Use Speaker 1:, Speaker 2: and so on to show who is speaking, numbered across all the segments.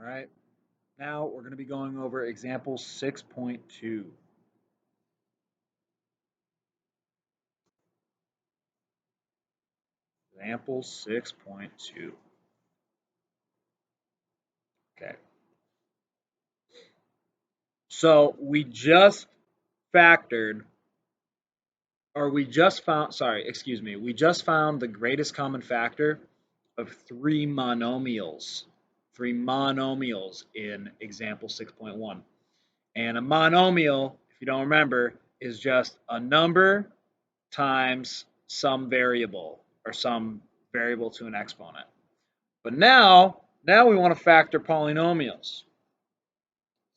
Speaker 1: All right, now we're going to be going over example 6.2. Example 6.2. Okay, so we just factored, or we just found, sorry, excuse me, we just found the greatest common factor of three monomials in example 6.1. And a monomial, if you don't remember, is just a number times some variable or some variable to an exponent. But now we want to factor polynomials.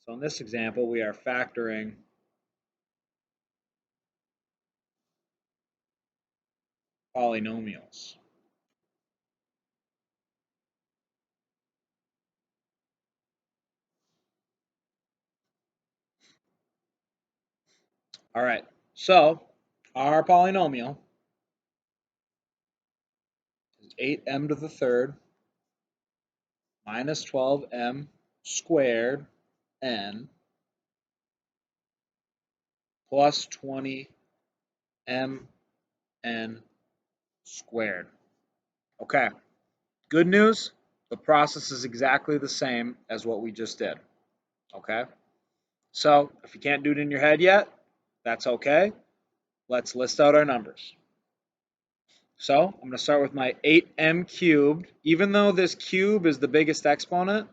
Speaker 1: So in this example, we are factoring polynomials. All right, so our polynomial is 8m to the third minus 12m squared n plus 20mn squared. Okay, good news, the process is exactly the same as what we just did. Okay, so if you can't do it in your head yet, that's okay. Let's list out our numbers. So I'm going to start with my 8m cubed. Even though this cube is the biggest exponent,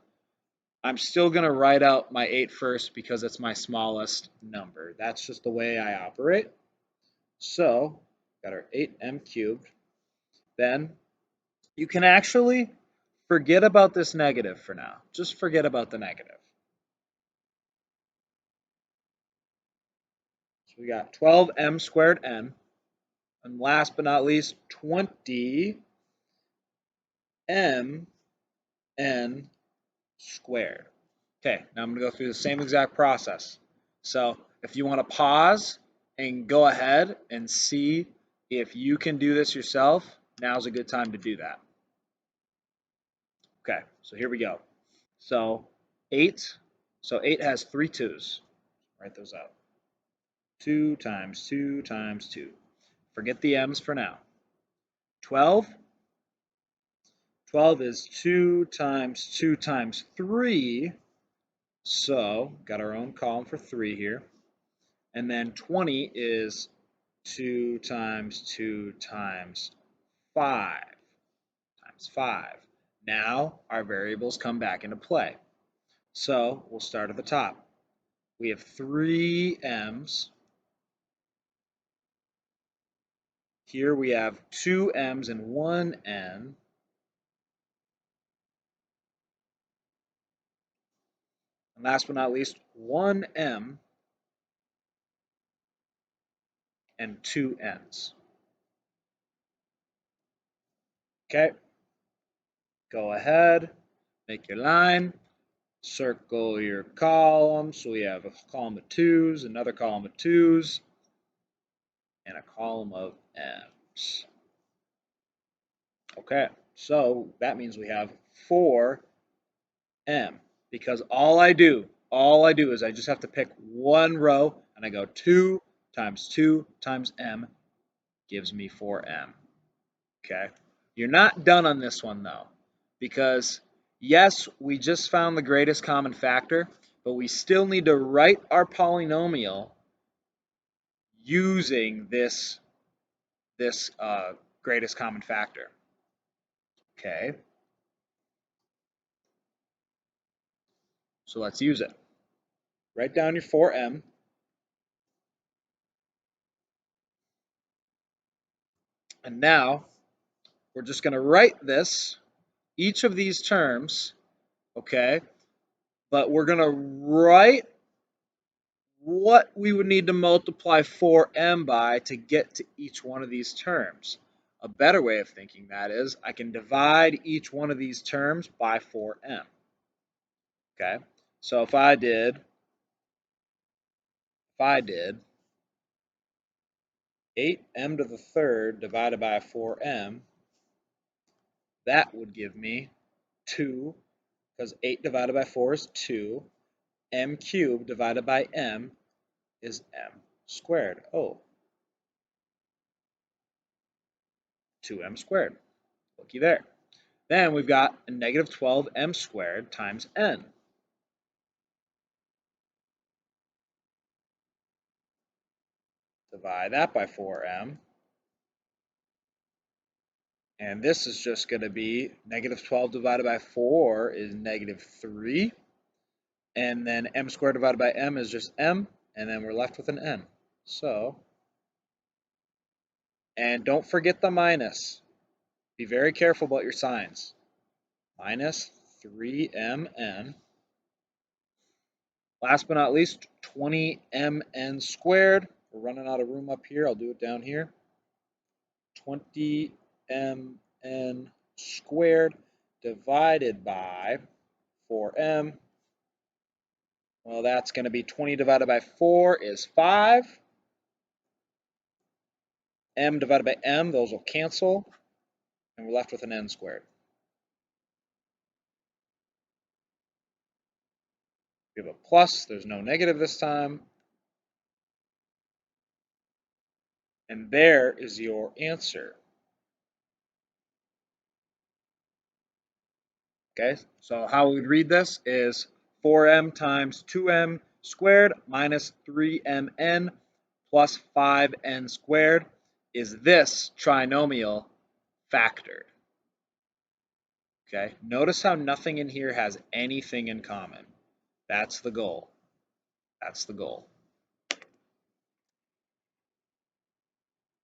Speaker 1: I'm still going to write out my 8 first because it's my smallest number. That's just the way I operate. So got our 8m cubed. Then you can actually forget about this negative for now. Just forget about the negative. So we got 12m squared n. And last but not least, 20m n squared. Okay, now I'm going to go through the same exact process. So if you want to pause and go ahead and see if you can do this yourself, now's a good time to do that. Okay, so here we go. So 8, so 8 has 3 2's. Write those out. 2 times 2 times 2. Forget the m's for now. 12, 12 is 2 times 2 times 3. So got our own column for 3 here. And then 20 is 2 times 2 times 5 times 5. Now our variables come back into play. So we'll start at the top. We have 3 m's. Here we have 2 m's and 1 n. And last but not least, 1 m and 2 n's. Okay, go ahead, make your line, circle your column. So we have a column of 2's, another column of 2's, and a column of m's. Okay, so that means we have 4m, because all I do is I just have to pick one row, and I go 2 times m gives me 4m. Okay, you're not done on this one though, because yes, we just found the greatest common factor, but we still need to write our polynomial using this greatest common factor. Okay, so let's use it. Write down your 4m. And now we're just going to write this, each of these terms, okay? But we're going to write what we would need to multiply 4m by to get to each one of these terms. A better way of thinking that is I can divide each one of these terms by 4m. Okay? So if I did 8m to the third divided by 4m, that would give me 2 because 8 divided by 4 is 2. M cubed divided by m is m squared. Oh, 2m squared. Looky there. Then we've got a negative 12m squared times n. Divide that by 4m. And this is just going to be negative 12 divided by 4 is negative 3. And then m squared divided by m is just m. And then we're left with an n. So, and don't forget the minus. Be very careful about your signs. Minus 3mn. Last but not least, 20mn squared. We're running out of room up here. I'll do it down here. 20mn squared divided by 4m. Well, that's going to be 20 divided by 4 is 5. M divided by m, those will cancel. And we're left with an n squared. We have a plus. There's no negative this time. And there is your answer. Okay, so how we would read this is 4m times 2m squared minus 3mn plus 5n squared. Is this trinomial factored? Okay, notice how nothing in here has anything in common. That's the goal. That's the goal.